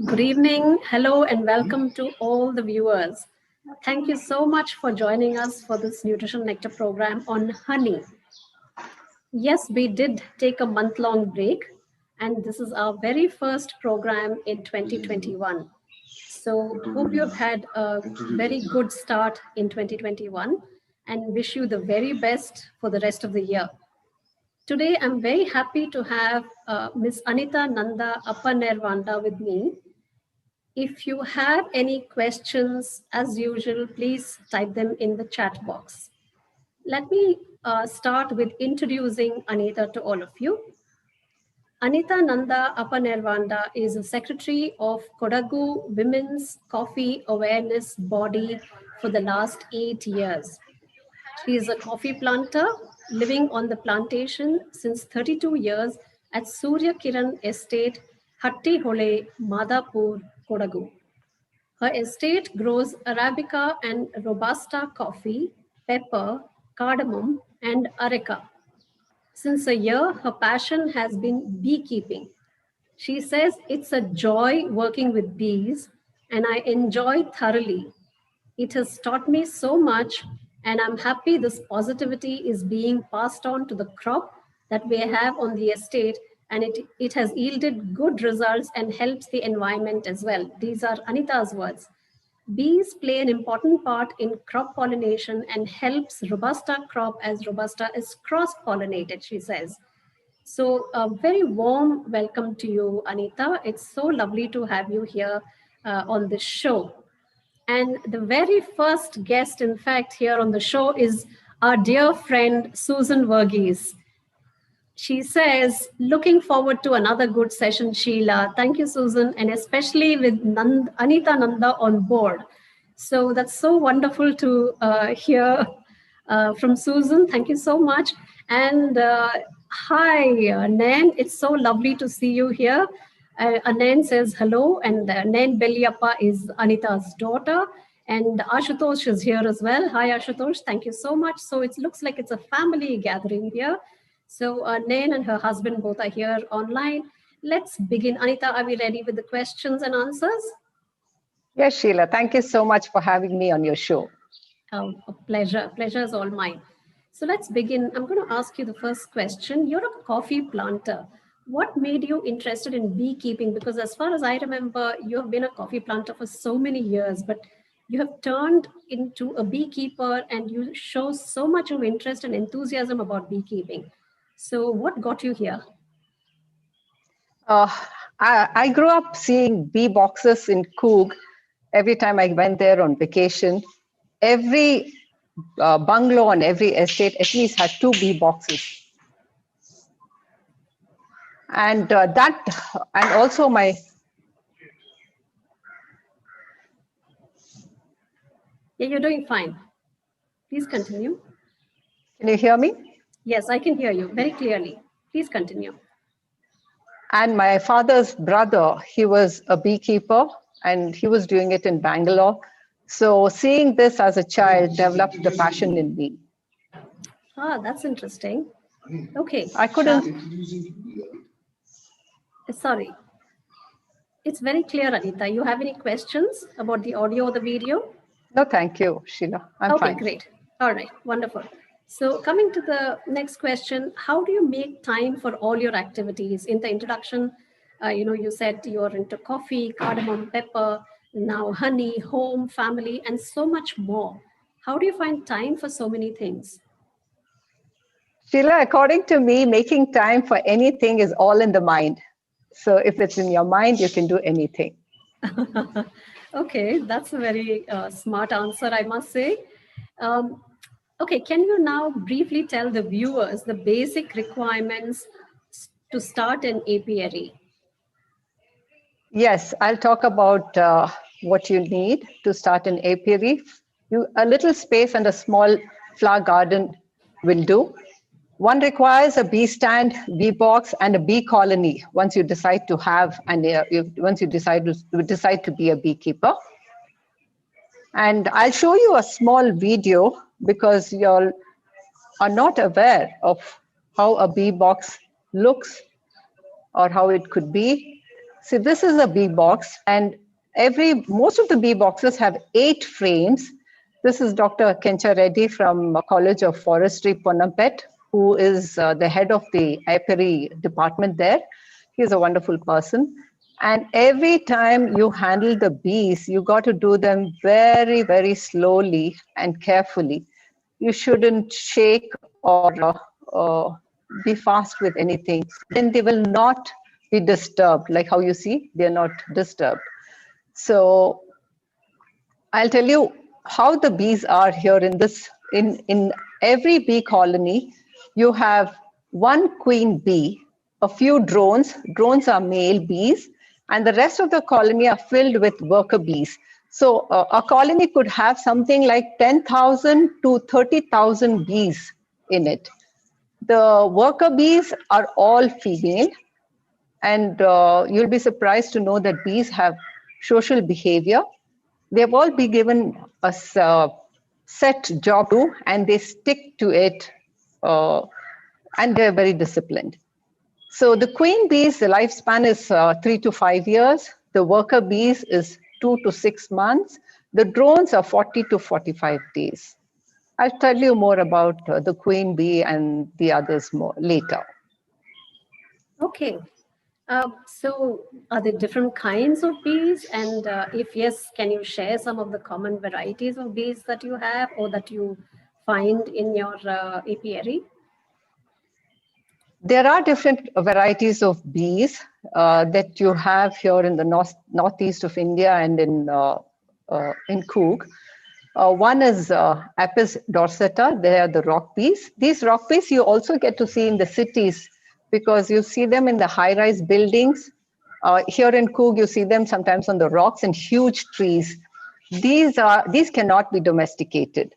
Good evening. Hello and welcome to all the viewers. Thank you so much for joining us for this Nutrition Nectar program on honey. Yes, we did take a month-long break, and this is our very first program in 2021. So hope you've had a very good start in 2021 and wish you the very best for the rest of the year. Today, I'm very happy to have Ms Anitha Nanda Appanervanda with me. If you have any questions, as usual, please type them in the chat box. Let me start with introducing Anitha to all of you. Anitha Nanda Appanervanda is a secretary of Kodagu Women's Coffee Awareness Body for the last 8 years. She is a coffee planter living on the plantation since 32 years at Surya Kiran Estate, Hatti Hole, Madhapur, Kodagu. Her estate grows Arabica and Robusta coffee, pepper, cardamom, and areca. Since a year, her passion has been beekeeping. She says it's a joy working with bees, and I enjoy thoroughly. It has taught me so much, and I'm happy this positivity is being passed on to the crop that we have on the estate, and it has yielded good results and helps the environment as well. These are Anita's words. Bees play an important part in crop pollination and helps Robusta crop as Robusta is cross-pollinated, she says. So a very warm welcome to you, Anitha. It's so lovely to have you here on this show. And the very first guest, in fact, here on the show is our dear friend, Susan Verghese. She says, looking forward to another good session, Sheela. Thank you, Susan, and especially with Anitha Nanda on board. So that's so wonderful to hear from Susan. Thank you so much. And hi, Nan. It's so lovely to see you here. Nan says hello, and Nan Beliappa is Anita's daughter. And Ashutosh is here as well. Hi, Ashutosh. Thank you so much. So it looks like it's a family gathering here. So Nain and her husband both are here online. Let's begin. Anitha, are we ready with the questions and answers? Yes, Sheela. Thank you so much for having me on your show. Oh, a pleasure. Pleasure is all mine. So let's begin. I'm going to ask you the first question. You're a coffee planter. What made you interested in beekeeping? Because as far as I remember, you have been a coffee planter for so many years, but you have turned into a beekeeper and you show so much of interest and enthusiasm about beekeeping. So what got you here? I grew up seeing bee boxes in Coog every time I went there on vacation. Every bungalow on every estate at least had 2 bee boxes. And also my... Yeah, you're doing fine. Please continue. Can you hear me? Yes, I can hear you very clearly. Please continue. And my father's brother, he was a beekeeper and he was doing it in Bangalore. So seeing this as a child developed the passion in me. Ah, that's interesting. Okay. I couldn't... Sorry. It's very clear, Anitha. You have any questions about the audio or the video? No, thank you, Sheela. I'm fine. Okay, great. All right, wonderful. So coming to the next question, how do you make time for all your activities? In the introduction, you said you're into coffee, cardamom, pepper, now honey, home, family, and so much more. How do you find time for so many things? Sheela, according to me, making time for anything is all in the mind. So if it's in your mind, you can do anything. Okay, that's a very smart answer, I must say. Okay, can you now briefly tell the viewers the basic requirements to start an apiary? Yes, I'll talk about what you need to start an apiary. A little space and a small flower garden will do. One requires a bee stand, bee box, and a bee colony once you decide to have once you decide to be a beekeeper. And I'll show you a small video because you all are not aware of how a bee box looks or how it could be. See, this is a bee box, and most of the bee boxes have 8 frames. This is Dr. Kencha Reddy from College of Forestry, Ponampet, who is the head of the apiary department there. He's a wonderful person. And every time you handle the bees, you got to do them very, very slowly and carefully. You shouldn't shake or be fast with anything. Then they will not be disturbed. Like how you see, they're not disturbed. So I'll tell you how the bees are here in this. In every bee colony, you have one queen bee, a few drones. Drones are male bees, and the rest of the colony are filled with worker bees. So a colony could have something like 10,000 to 30,000 bees in it. The worker bees are all female, and you'll be surprised to know that bees have social behavior. They've all been given a set job to do, and they stick to it, and they're very disciplined. So the queen bees, the lifespan is 3 to 5 years. The worker bees is 2 to 6 months. The drones are 40 to 45 days. I'll tell you more about the queen bee and the others more later. Okay. So are there different kinds of bees? And if yes, can you share some of the common varieties of bees that you have or that you find in your apiary? There are different varieties of bees that you have here in the northeast of India and in Coorg. One is Apis dorsata. They are the rock bees. These rock bees you also get to see in the cities because you see them in the high-rise buildings. Here in Coorg, you see them sometimes on the rocks and huge trees. These cannot be domesticated,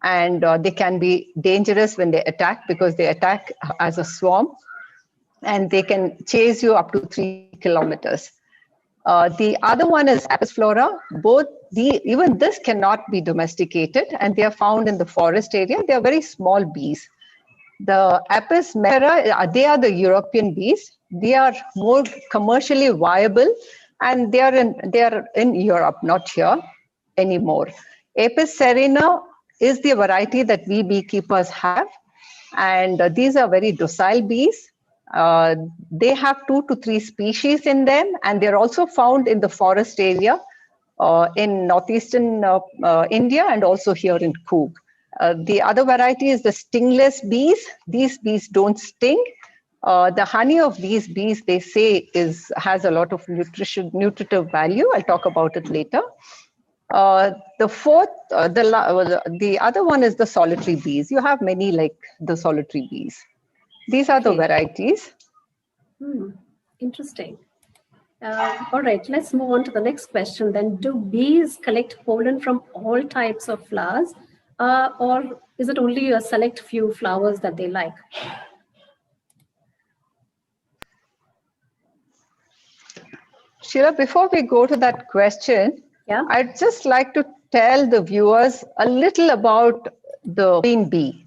and they can be dangerous when they attack because they attack as a swarm, and they can chase you up to 3 kilometers. The other one is Apis flora. Even this cannot be domesticated, and they are found in the forest area. They are very small bees. The Apis mellifera, they are the European bees. They are more commercially viable, and they are in Europe, not here anymore. Apis serena is the variety that we beekeepers have, and these are very docile bees. They have 2 to 3 species in them, and they're also found in the forest area in northeastern India and also here in Coorg. The other variety is the stingless bees. These bees don't sting. The honey of these bees, they say, has a lot of nutritive value. I'll talk about it later. The other one is the solitary bees. You have many like the solitary bees. These are the varieties. Interesting. All right, let's move on to the next question then. Do bees collect pollen from all types of flowers, or is it only a select few flowers that they like? Sheela, before we go to that question, I'd just like to tell the viewers a little about the queen bee.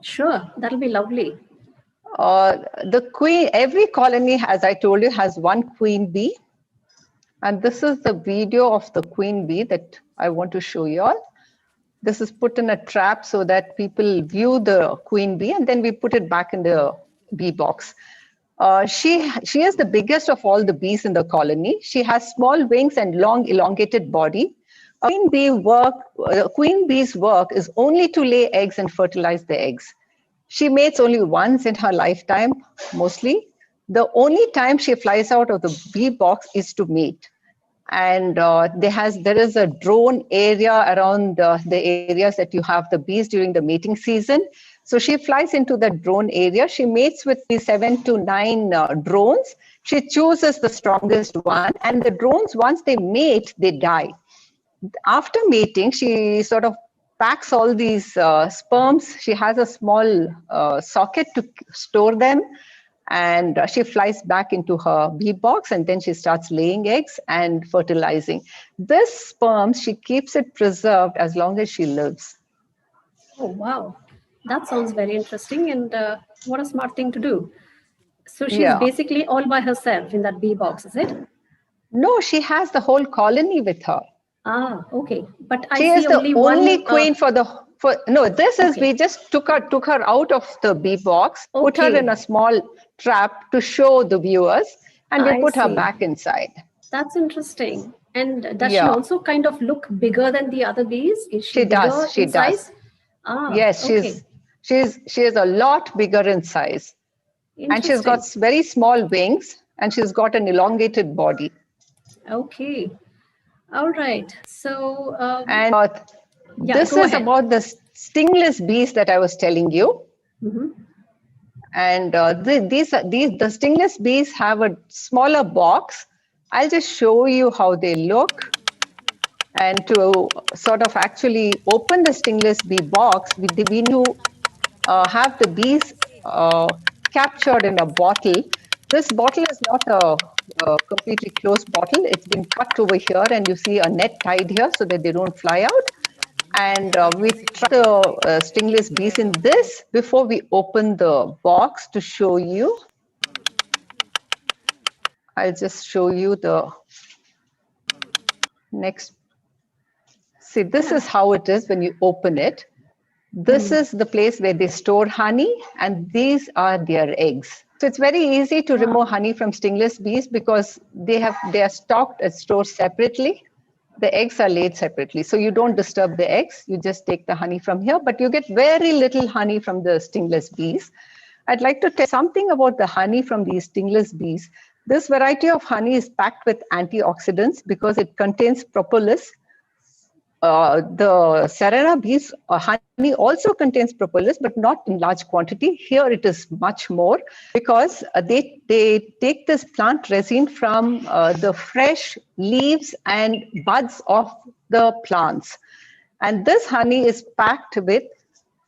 Sure, that'll be lovely. Every colony, as I told you, has one queen bee. And this is the video of the queen bee that I want to show you all. This is put in a trap so that people view the queen bee, and then we put it back in the bee box. She is the biggest of all the bees in the colony. She has small wings and long elongated body. Queen bee's work is only to lay eggs and fertilize the eggs. She mates only once in her lifetime, mostly. The only time she flies out of the bee box is to mate. And there is a drone area around the areas that you have the bees during the mating season. So she flies into the drone area. She mates with the 7 to 9 drones. She chooses the strongest one. And the drones, once they mate, they die. After mating, she sort of packs all these sperms. She has a small socket to store them. And she flies back into her bee box, and then she starts laying eggs and fertilizing. This sperm, she keeps it preserved as long as she lives. Oh, wow. That sounds very interesting. And what a smart thing to do. So she's basically all by herself in that bee box, is it? No, she has the whole colony with her. Ah, okay. But I She see is the only only one. queen no, this is, Okay. we just took her out of the bee box, put her in Okay. a small trap to show the viewers, and we I put her see. back inside. That's interesting. And does she Yeah, also kind of look bigger than the other bees? Is she she bigger does. She in does. size? Ah, Yes, okay. she is a lot bigger in size. And she's got Interesting. very small wings, and she's got an elongated body. Okay. All right. So, And yeah, this go is ahead. about the stingless bees that I was telling you. Mhm. And the stingless bees have a smaller box. I'll just show you how they look. And to sort of actually open the stingless bee box, we need to have the bees captured in a bottle. This bottle is not a completely closed bottle. It's been cut over here, and you see a net tied here so that they don't fly out. And we try the stingless bees in this before we open the box to show you. I'll just show you the next. See, this Yeah. is how it is when you open it. This Hmm. is the place where they store honey, and these are their eggs. So it's very easy to remove Wow. honey from stingless bees because they are stocked and stored separately. The eggs are laid separately. So you don't disturb the eggs. You just take the honey from here, but you get very little honey from the stingless bees. I'd like to tell something about the honey from these stingless bees. This variety of honey is packed with antioxidants because it contains propolis. The Serena bees honey also contains propolis, but not in large quantity. Here it is much more because they take this plant resin from the fresh leaves and buds of the plants. And this honey is packed with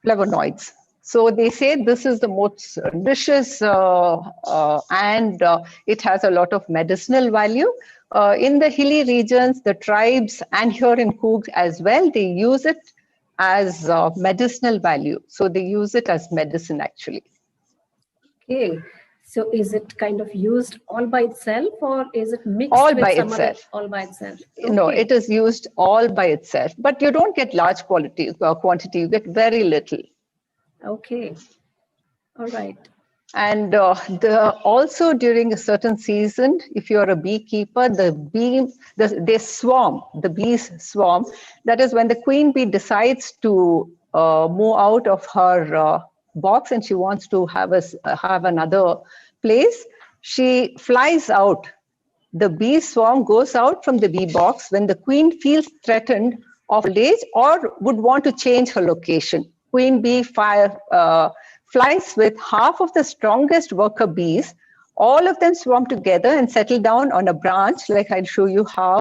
flavonoids. So they say this is the most delicious and it has a lot of medicinal value. In the hilly regions, the tribes and here in Coorg as well, they use it as medicinal value. So they use it as medicine actually. Okay. So is it kind of used all by itself or is it mixed All by with some other itself. all by itself? No, Okay. it is used all by itself, but you don't get large quantity, you get very little. Okay. All right. And also during a certain season, if you're a beekeeper, they swarm, the bees swarm. That is when the queen bee decides to move out of her box and she wants to have another place. She flies out. The bee swarm goes out from the bee box when the queen feels threatened of old age or would want to change her location. Queen bee flies with half of the strongest worker bees. All of them swarm together and settle down on a branch, like I'll show you how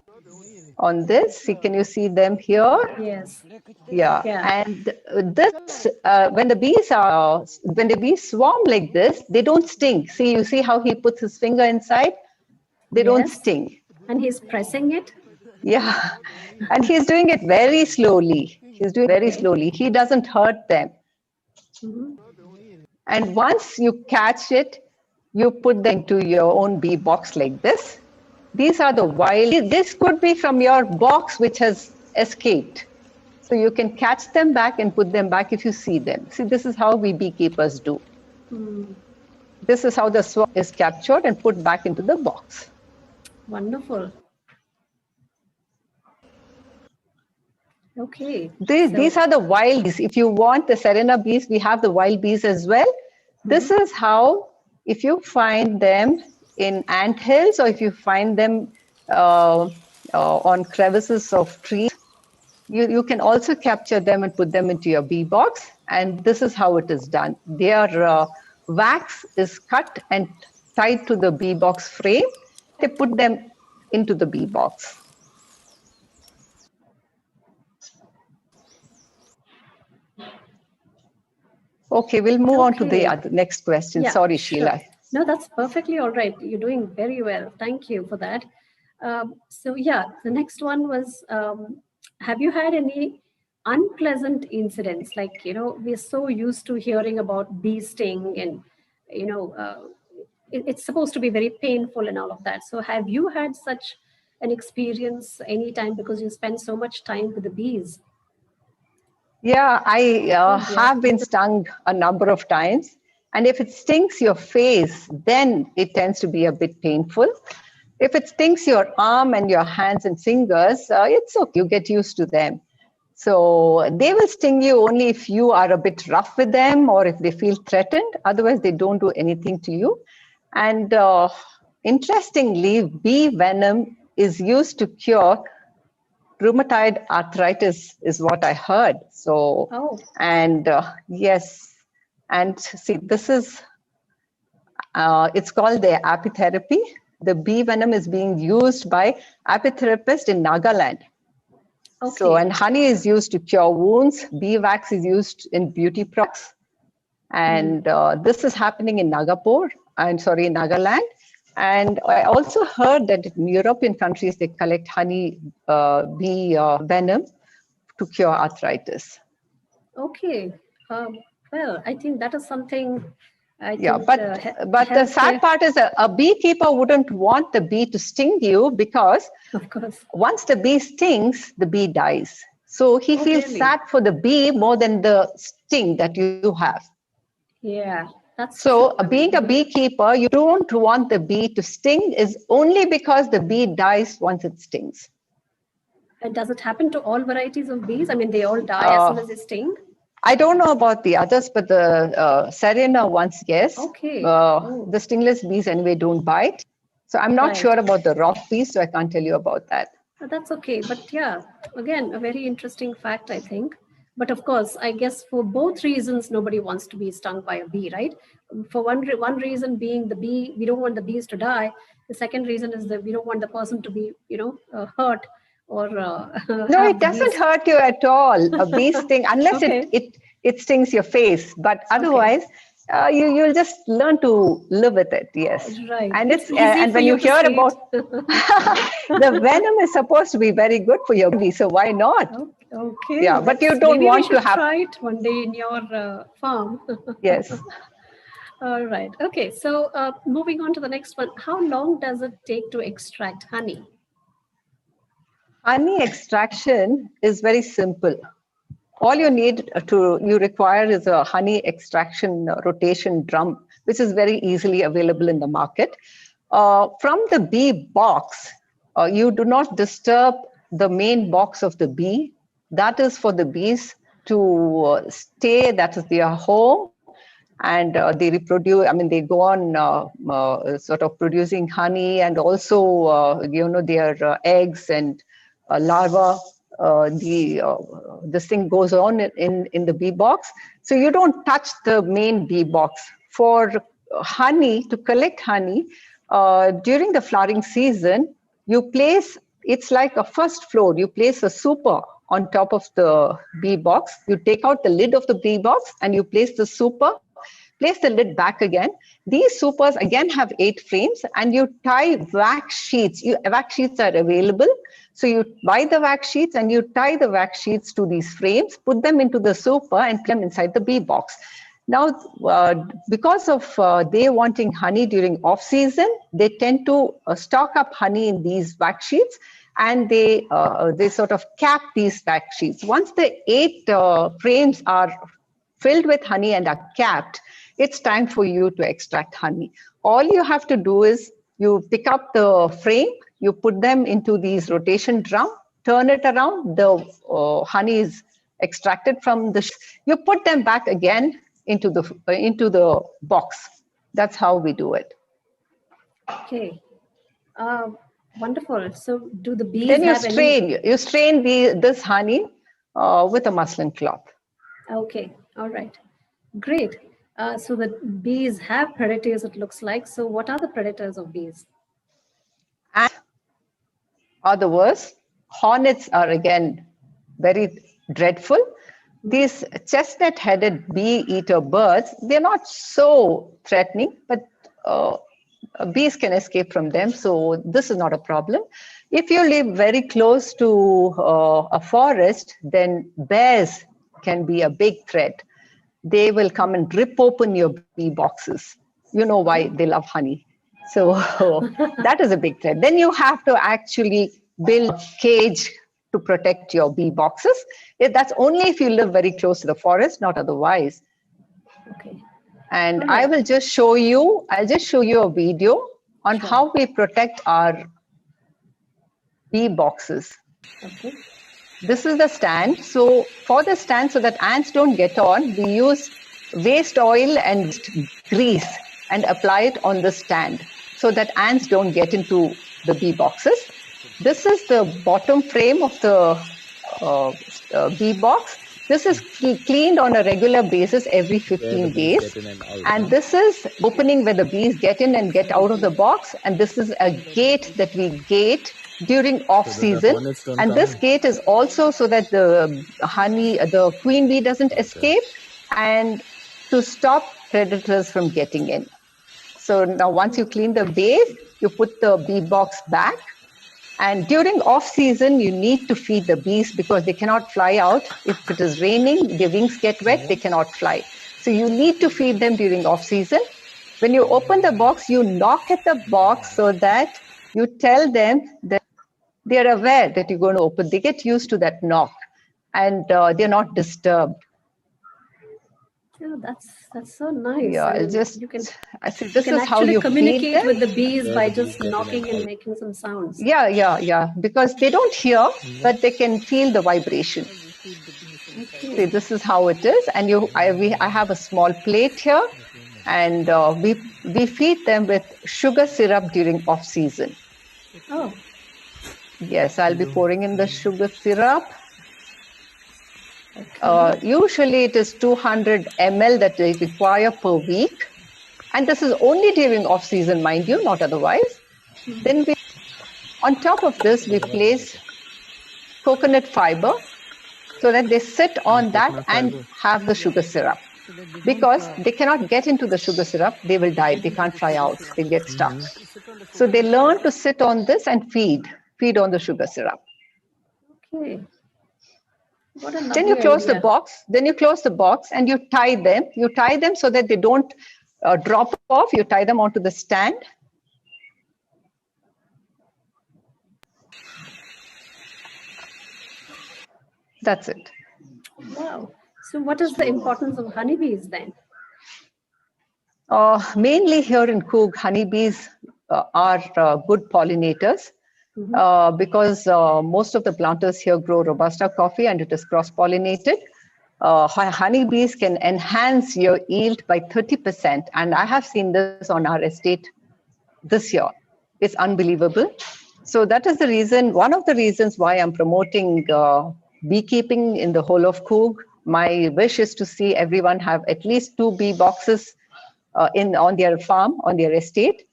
on this. See, can you see them here? Yes. Yeah, Yeah. and this when the bees swarm like this, they don't sting. See, you see how he puts his finger inside? They don't Yes. sting. And he's pressing it. Yeah, and he's doing it very slowly. He's doing it very Okay. slowly. He doesn't hurt them. Mhm. And once you catch it, you put them into your own bee box like this. These are the wild, this could be from your box which has escaped. So you can catch them back and put them back if you see them. See, this is how we beekeepers do. Hmm. This is how the swarm is captured and put back into the box. Wonderful. Okay. These So, are the wild bees. If you want the Serena bees, we have the wild bees as well. This mhm. is how, if you find them in ant hills or if you find them on crevices of trees, you can also capture them and put them into your bee box. And this is how it is done. Their wax is cut and tied to the bee box frame. They put them into the bee box. Okay, we'll move on to the Okay. next question. Yeah, Sorry, sure. Sheela. No, that's perfectly all right. You're doing very well. Thank you for that. So, yeah, the next one was have you had any unpleasant incidents? Like, we're so used to hearing about bee sting and, it's supposed to be very painful and all of that. So, have you had such an experience anytime because you spend so much time with the bees? Yeah, I Oh dear. have been stung a number of times. And if it stings your face, then it tends to be a bit painful. If it stings your arm and your hands and fingers, it's okay. You get used to them. So they will sting you only if you are a bit rough with them or if they feel threatened. Otherwise, they don't do anything to you. And interestingly, bee venom is used to cure rheumatoid arthritis, is what I heard. So, Oh, and yes, and see, this is, it's called the apitherapy. The bee venom is being used by apitherapists in Nagaland. So, okay. and honey is used to cure wounds. Bee wax is used in beauty products. And this is happening in Nagaland. And I also heard that in European countries, they collect honey bee venom to cure arthritis. Okay. Well, I think that is something I Yeah, think but the sad healthcare, part is a beekeeper wouldn't want the bee to sting you because of course. once the bee stings, the bee dies. So he Oh, feels really? sad for the bee more than the sting that you have. Yeah, that's true. So I being a mean, beekeeper, you don't want the bee to sting is only because the bee dies once it stings. and does it happen to all varieties of bees? I mean, they all die as soon Uh, as they sting? I don't know about the others, but the Serena ones, yes. Okay. Oh, The stingless bees anyway don't bite. So I'm not right. sure about the rock bees, so I can't tell you about that. That's okay. But yeah, again, a very interesting fact, I think. But of course, I guess for both reasons, nobody wants to be stung by a bee, right? For one reason being the bee, we don't want the bees to die. The second reason is that we don't want the person to be, hurt or No, have it the doesn't bees. hurt you at all. A bee sting, unless Okay. it stings your face. But Okay. otherwise, you'll just learn to live with it. Yes, Right. and It's it's easy and for when you you to hear say about it. the venom is supposed to be very good for your body, so why not? Okay, Yeah, but you let's don't maybe we want to should have. try it one day in your farm. Yes. All right. Okay. So moving on to the next one. How long does it take to extract honey? Honey extraction is very simple. All you require is a honey extraction rotation drum, which is very easily available in the market. From the bee box, you do not disturb the main box of the bee. That is for the bees to stay, that is their home, and they reproduce. I mean, they go on sort of producing honey, and also their eggs and larva. This thing goes on in the bee box. So you don't touch the main bee box. For honey, to collect honey during the flowering season, you place, it's like a first floor. You place a super on top of the bee box. You take out the lid of the bee box and you place the super, place the lid back again. These supers again have 8 frames, and you tie wax sheets. Wax sheets are available. So you buy the wax sheets and you tie the wax sheets to these frames, put them into the super and put them inside the bee box. Now, because of they wanting honey during off season, they tend to stock up honey in these wax sheets, and they sort of cap these wax sheets. Once the 8 frames are filled with honey and are capped, it's time for you to extract honey. All you have to do is you pick up the frame, you put them into these rotation drum, turn it around, the honey is extracted from the, you put them back again into the box. That's how we do it. Okay. Uh, Wonderful. So, do the bees Then have any? you strain this honey with a muslin cloth. Okay. All right. Great. So the bees have predators, it looks like. So, what are the predators of bees? And are the worst. Hornets are again very dreadful. These chestnut-headed bee-eater birds, they're not so threatening, but bees can escape from them, so this is not a problem. If you live very close to a forest, then bears can be a big threat. They will come and rip open your bee boxes. You know why they love honey. So that is a big threat. Then you have to actually build a cage to protect your bee boxes. That's only if you live very close to the forest, not otherwise. Okay. And All right. I'll just show you a video on Sure. how we protect our bee boxes. Okay. This is the stand. So for the stand, so that ants don't get on, we use waste oil and grease and apply it on the stand so that ants don't get into the bee boxes. This is the bottom frame of the bee box. This is cleaned on a regular basis every 15 days. And this is opening where the bees get in and get out of the box. And this is a gate that we gate during off season. And this gate is also so that the queen bee doesn't escape and to stop predators from getting in. So now once you clean the base, you put the bee box back. And during off season, you need to feed the bees because they cannot fly out. If it is raining, their wings get wet, they cannot fly. So you need to feed them during off season. When you open the box, you knock at the box so that you tell them that they're aware that you're going to open. They get used to that knock and they're not disturbed. Yeah, that's so nice. Yeah, I mean, this is how you communicate feed them with the bees by just knocking and making some sounds. Yeah, because they don't hear, but they can feel the vibration. Okay. See, this is how it is, and I have a small plate here, and we feed them with sugar syrup during off season. Oh. Yes, I'll be pouring in the sugar syrup. Okay. Usually it is 200 ml that they require per week. And this is only during off season, mind you, not otherwise. Then on top of this, we place coconut fiber so that they sit on that and have the sugar syrup. Because they cannot get into the sugar syrup, they will die. They can't fly out. They get stuck. So they learn to sit on this and feed on the sugar syrup. Okay. What a lovely Then you close idea. the box. Then you close the box and you tie them. You tie them so that they don't drop off. You tie them onto the stand. That's it. Wow. So what is the importance of honeybees then? Mainly here in Coorg, honeybees are good pollinators. Because most of the planters here grow Robusta coffee and it is cross-pollinated. Honeybees can enhance your yield by 30%. And I have seen this on our estate this year. It's unbelievable. So that is the reason, one of the reasons why I'm promoting beekeeping in the whole of Coorg. My wish is to see everyone have at least 2 bee boxes on their farm, on their estate.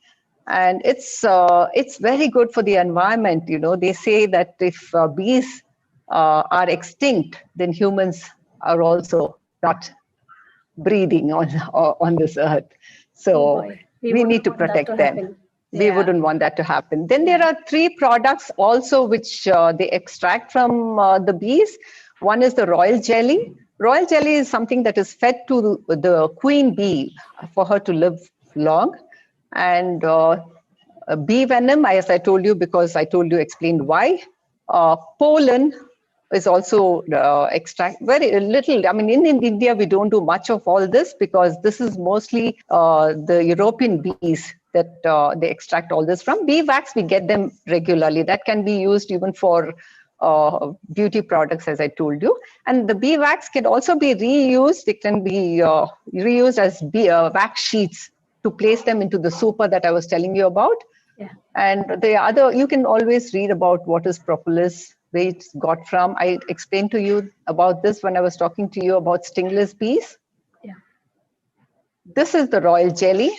And it's very good for the environment. You know, they say that if bees are extinct, then humans are also not breathing on this earth. So we need to protect them. We wouldn't want that to happen. Then there are 3 products also which they extract from the bees. One is the royal jelly. Royal jelly is something that is fed to the queen bee for her to live long. And bee venom, as I told you, because I explained why. Pollen is also extract very little. I mean, in India, we don't do much of all this because this is mostly the European bees that they extract all this from. Bee wax, we get them regularly. That can be used even for beauty products, as I told you. And the bee wax can also be reused. It can be reused as wax sheets to place them into the super that I was telling you about. Yeah. And the other, you can always read about what is propolis, where it's got from. I explained to you about this when I was talking to you about stingless bees. Yeah. This is the royal jelly.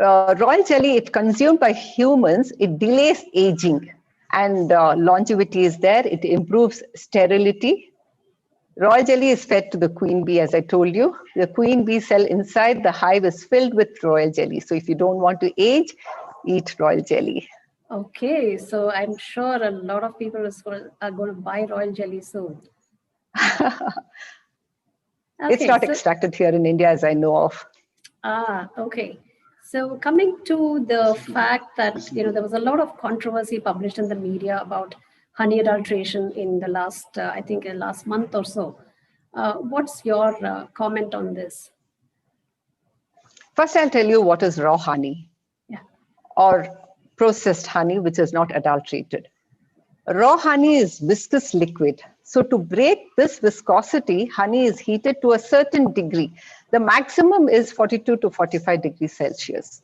Royal jelly, if consumed by humans, it delays aging and longevity is there. It improves sterility. Royal jelly is fed to the queen bee, as I told you. The queen bee cell inside the hive is filled with royal jelly. So if you don't want to age, eat royal jelly. Okay, so I'm sure a lot of people are going to buy royal jelly soon. It's not extracted here in India, as I know of. Okay. So coming to the fact that, there was a lot of controversy published in the media about honey adulteration in the last, I think, last month or so. What's your comment on this? First, I'll tell you what is raw honey Yeah. or processed honey, which is not adulterated. Raw honey is viscous liquid. So to break this viscosity, honey is heated to a certain degree. The maximum is 42 to 45 degrees Celsius.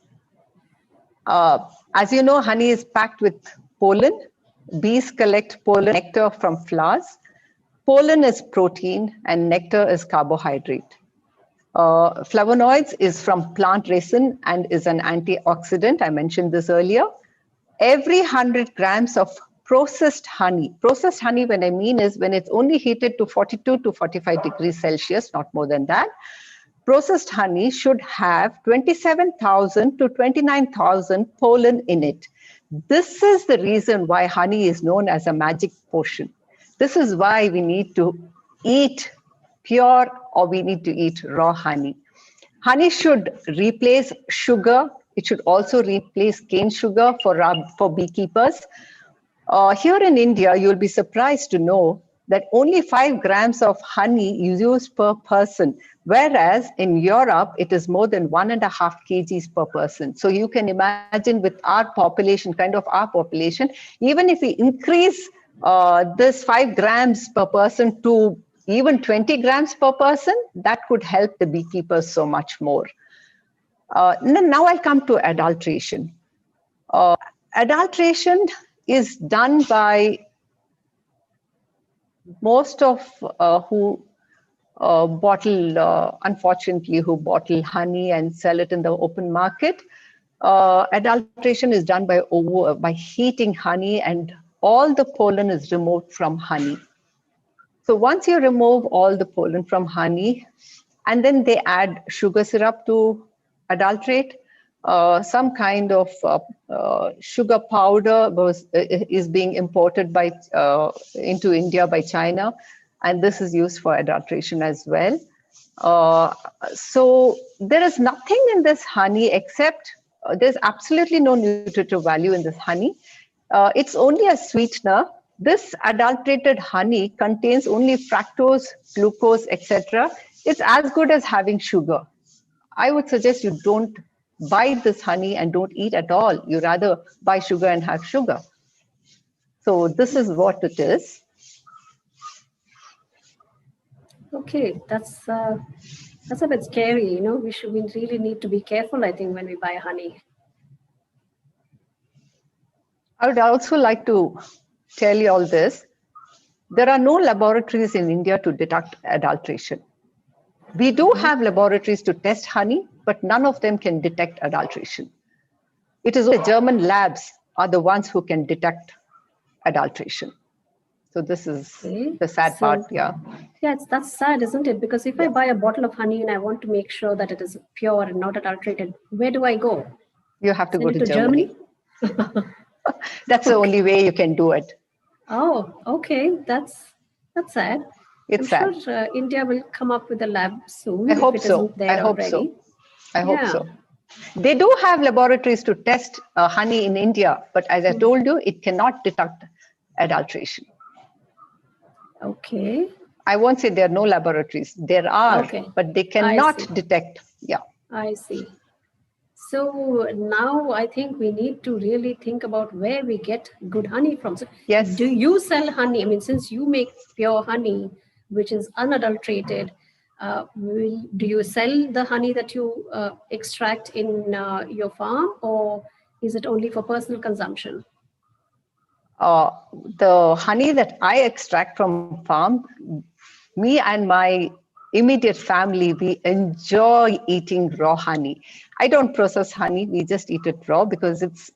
As you know, honey is packed with pollen. Bees collect pollen nectar from flowers. Pollen is protein and nectar is carbohydrate. Flavonoids is from plant resin and is an antioxidant. I mentioned this earlier. Every 100 grams of processed honey when I mean is when it's only heated to 42 to 45 degrees Celsius, not more than that, processed honey should have 27,000 to 29,000 pollen in it. This is the reason why honey is known as a magic potion. This is why we need to eat pure or we need to eat raw honey. Honey should replace sugar. It should also replace cane sugar for beekeepers. Here in India, you'll be surprised to know that only 5 grams of honey is used per person, whereas in Europe, it is more than 1.5 kgs per person. So you can imagine with our population, even if we increase this 5 grams per person to even 20 grams per person, that could help the beekeepers so much more. Now I'll come to adulteration. Adulteration is done by most of who bottle honey and sell it in the open market. Adulteration is done by heating honey, and all the pollen is removed from honey. So once you remove all the pollen from honey, and then they add sugar syrup to adulterate, some kind of sugar powder is being imported into India by China, and this is used for adulteration as well. So there is nothing in this honey except there's absolutely no nutritive value in this honey. It's only a sweetener. This adulterated honey contains only fructose, glucose, etc. It's as good as having sugar. I would suggest you don't buy this honey and don't eat at all. You rather buy sugar and have sugar. So this is what it is. Okay, that's a bit scary. We really need to be careful, I think, when we buy honey. I would also like to tell you all this. There are no laboratories in India to detect adulteration. We do have laboratories to test honey, but none of them can detect adulteration. It is only the German labs are the ones who can detect adulteration. So this is the sad part, yeah. Yeah, that's sad, isn't it? Because if I buy a bottle of honey and I want to make sure that it is pure and not adulterated, where do I go? You have to go to Germany. That's the only way you can do it. Oh, okay. That's sad. It's I'm sad. sure India will come up with a lab soon. I hope so. I hope so. I hope so. They do have laboratories to test honey in India, but as I told you, it cannot detect adulteration. Okay. I won't say there are no laboratories. There are, but they cannot detect. Yeah. I see. So now I think we need to really think about where we get good honey from. So yes. Do you sell honey? I mean, since you make pure honey, which is unadulterated, do you sell the honey that you extract in your farm, or is it only for personal consumption? The honey that I extract from farm, me and my immediate family, we enjoy eating raw honey. I don't process honey, we just eat it raw because it's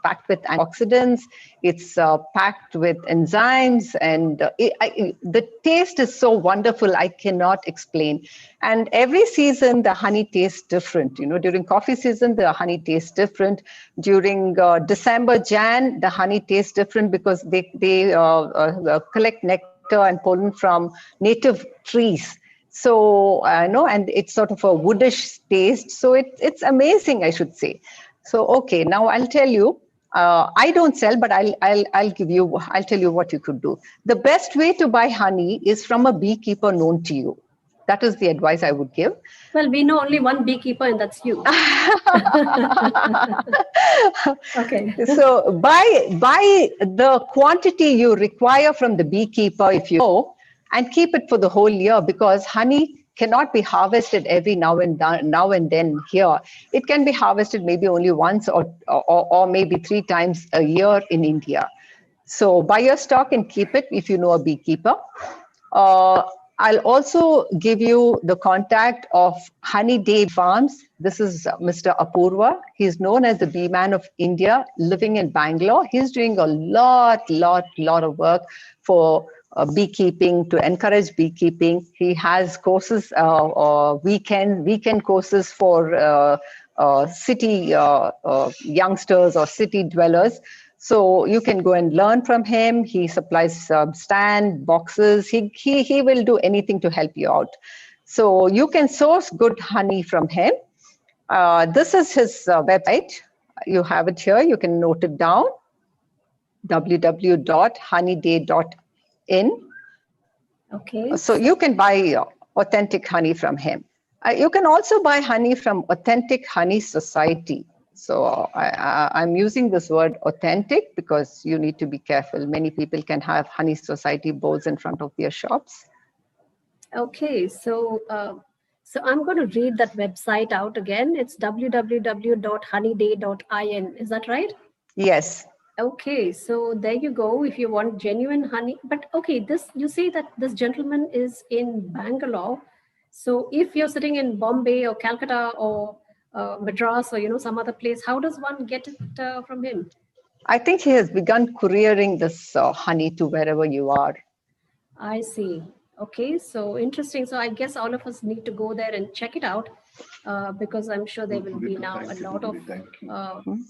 packed with antioxidants, it's packed with enzymes, and the taste is so wonderful, I cannot explain. And every season, the honey tastes different. During coffee season, the honey tastes different. During December, Jan, the honey tastes different because they collect nectar and pollen from native trees. So no, and it's sort of a woodish taste. So it's amazing, I should say. So okay, now I'll tell you. I don't sell, but I'll tell you what you could do. The best way to buy honey is from a beekeeper known to you. That is the advice I would give. Well, we know only one beekeeper, and that's you. Okay. So buy the quantity you require from the beekeeper if you know, and keep it for the whole year, because honey cannot be harvested every now and then here. It can be harvested maybe only once or maybe 3 times a year in India. So buy your stock and keep it if you know a beekeeper. I'll also give you the contact of Honey Day Farms. This is Mr. Apurva. He's known as the Bee Man of India, living in Bangalore. He's doing a lot of work for beekeeping, to encourage beekeeping. He has courses, weekend courses for city youngsters or city dwellers. So you can go and learn from him. He supplies stand boxes. He will do anything to help you out. So you can source good honey from him. This is his website. You have it here. You can note it down. www.honeyday.in. Okay. So you can buy authentic honey from him. You can also buy honey from Authentic Honey Society. So I'm using this word authentic because you need to be careful. Many people can have Honey Society boards in front of their shops. Okay, so I'm going to read that website out again. It's www.honeyday.in. Is that right? Yes. Okay, so there you go. If you want genuine honey, but okay, you say that this gentleman is in Bangalore. So if you're sitting in Bombay or Calcutta or Madras or some other place, how does one get it from him? I think he has begun couriering this honey to wherever you are. I see. Okay, so interesting. So I guess all of us need to go there and check it out because I'm sure there will be now a lot of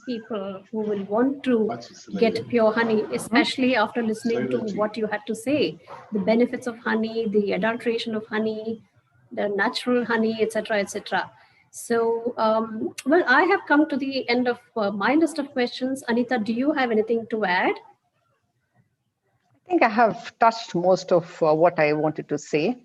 people who will want to get pure honey, especially after listening to what you had to say, the benefits of honey, the adulteration of honey, the natural honey, etc., etc. So, well, I have come to the end of my list of questions. Anitha, do you have anything to add? I think I have touched most of what I wanted to say.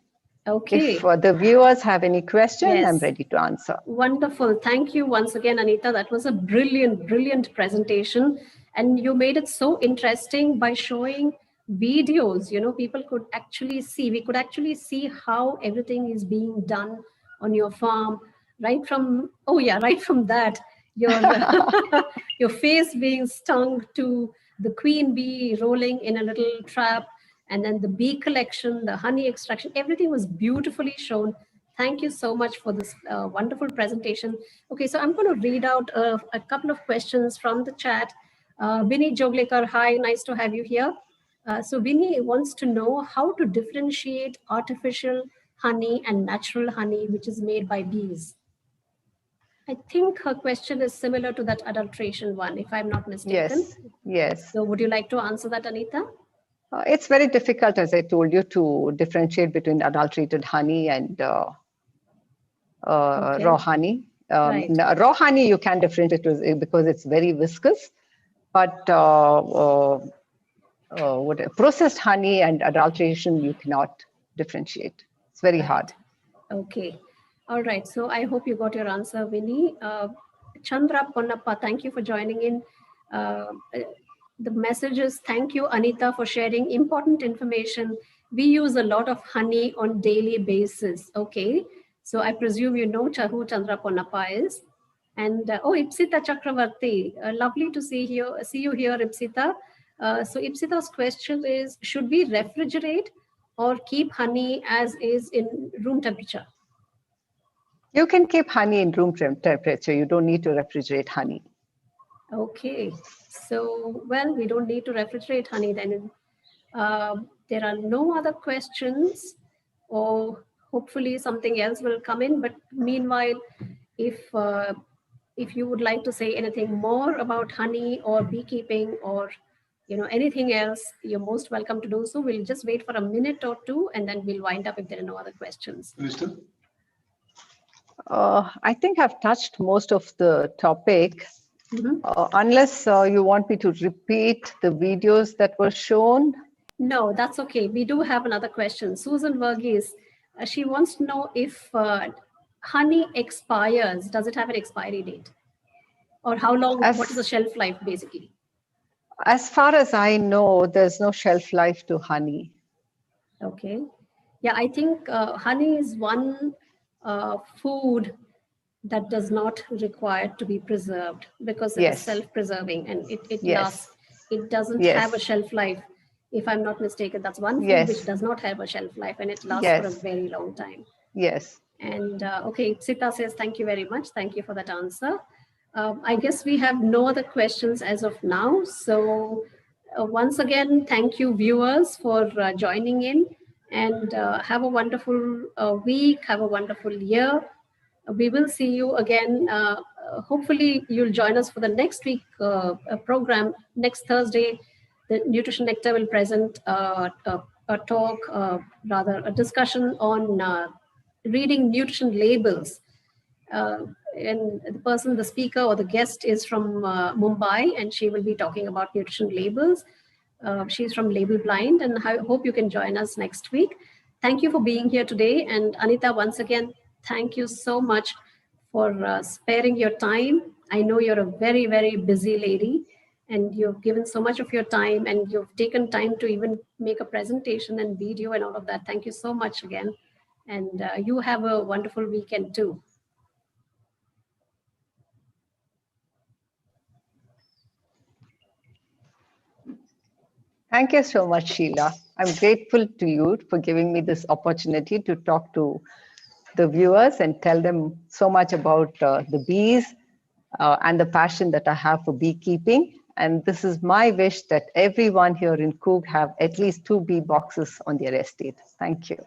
Okay. If the viewers have any questions, Yes. I'm ready to answer. Wonderful. Thank you once again, Anitha. That was a brilliant presentation. And you made it so interesting by showing videos. People could actually see, we could actually see how everything is being done on your farm, right from that, your face being stung to the queen bee rolling in a little trap, and then the bee collection, the honey extraction, everything was beautifully shown. Thank you so much for this wonderful presentation. Okay, so I'm going to read out a couple of questions from the chat. Vinny Joglekar, hi, nice to have you here. So Vinny wants to know how to differentiate artificial honey and natural honey, which is made by bees. I think her question is similar to that adulteration one, if I'm not mistaken. Yes. So would you like to answer that, Anitha? It's very difficult, as I told you, to differentiate between adulterated honey and raw honey. Right. Raw honey you can differentiate because it's very viscous, but processed honey and adulteration you cannot differentiate. It's very hard. Okay. All right. So I hope you got your answer, Vinny. Chandra Ponnappa, thank you for joining in. The message is, thank you, Anitha, for sharing important information. We use a lot of honey on daily basis. Okay. So I presume you know who Chandra Ponnappa is. And Ipsita Chakravarti, lovely to see you here, Ipsita. So Ipsita's question is, should we refrigerate or keep honey as is in room temperature? You can keep honey in room temperature. You don't need to refrigerate honey. Okay. So, well, we don't need to refrigerate honey then. There are no other questions, or hopefully something else will come in. But meanwhile, if you would like to say anything more about honey or beekeeping or anything else, you're most welcome to do so. We'll just wait for a minute or two, and then we'll wind up if there are no other questions. Minister? I think I've touched most of the topic. Unless you want me to repeat the videos that were shown. No, that's okay. We do have another question. Susan Verghese, she wants to know if honey expires. Does it have an expiry date? Or how long, what is the shelf life basically? As far as I know, there's no shelf life to honey. Okay. Yeah, I think honey is one food that does not require to be preserved because it is self-preserving and it lasts. It doesn't have a shelf life. If I'm not mistaken, that's one food which does not have a shelf life and it lasts for a very long time. Yes. And okay, Sita says, thank you very much. Thank you for that answer. I guess we have no other questions as of now. So once again, thank you viewers for joining in, and have a wonderful week, have a wonderful year. We will see you again. Hopefully you'll join us for the next week program. Next Thursday, the Nutrition Nectar will present a talk, rather a discussion on reading nutrition labels. And the speaker or the guest is from Mumbai, and she will be talking about nutrition labels. She's from Label Blind, and I hope you can join us next week. Thank you for being here today. And Anitha, once again, thank you so much for sparing your time. I know you're a very, very busy lady, and you've given so much of your time, and you've taken time to even make a presentation and video and all of that. Thank you so much again. And you have a wonderful weekend too. Thank you so much, Sheela. I'm grateful to you for giving me this opportunity to talk to the viewers and tell them so much about the bees and the passion that I have for beekeeping. And this is my wish that everyone here in Coog have at least 2 bee boxes on their estate. Thank you.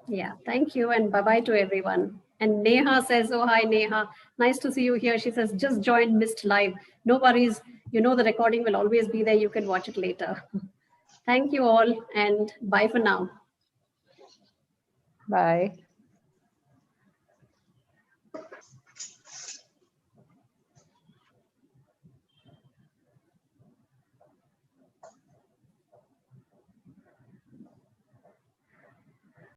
Yeah, thank you. And bye-bye to everyone. And Neha says, oh, hi, Neha. Nice to see you here. She says, just joined Missed Live. No worries. The recording will always be there. You can watch it later. Thank you all, and bye for now. Bye.